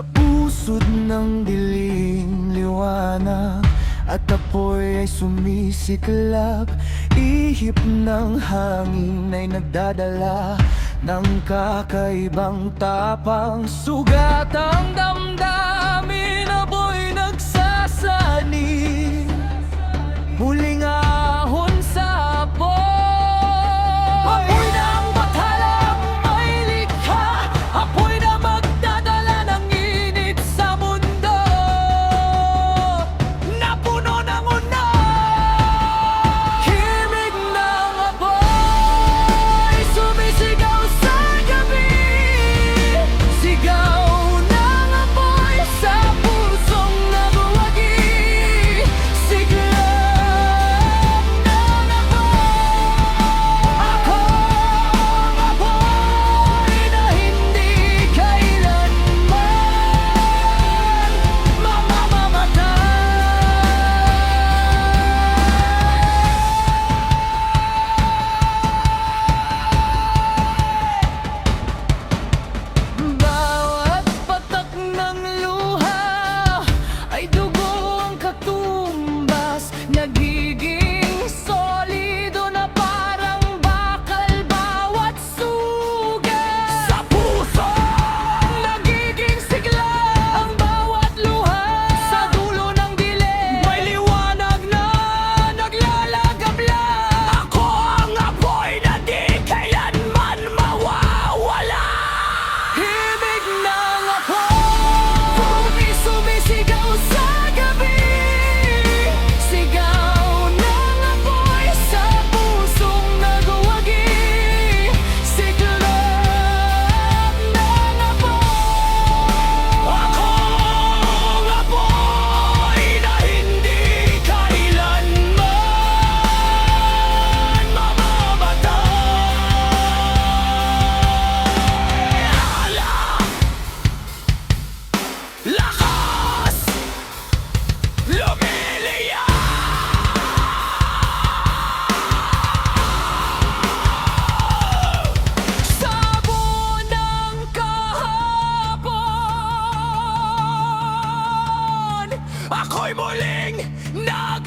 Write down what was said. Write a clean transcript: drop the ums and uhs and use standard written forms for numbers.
Sa pusod ng dilim liwanag at apoy ay sumisiklab. Ihip ng hangin ay nagdadala ng kakaibang tapang. Sugat ang damdamin, apoy nagsasanig, muling ahon sa apoy. Apoy ng batalang may likha, apoy na magdadala ng init sa mundo na puno ng unan. Himig ng apoy sumisigaw sa gabi, sigaw ng apoy sa pusong nabuwagi, siglab ng apoy. Ako ang apoy na hindi kailanman mamamatay. Bawat patak ng luha ay dugo ang katumbas, nagiging solido na parang bakal bawat sugat. Sa puso nagiging sigla ang bawat luha, sa dulo ng dilim may liwanag na naglalagabla. Ako ang apoy na di kailanman mawawala. Himig ng apoy sumisigaw sa gabi, sigaw ng apoy sa pusong naguwagi, siglab ng apoy. Ako ang apoy na hindi kailanman mamamatay. Lakas lumiliya. Sabo ng kahapon, ako'y muling nag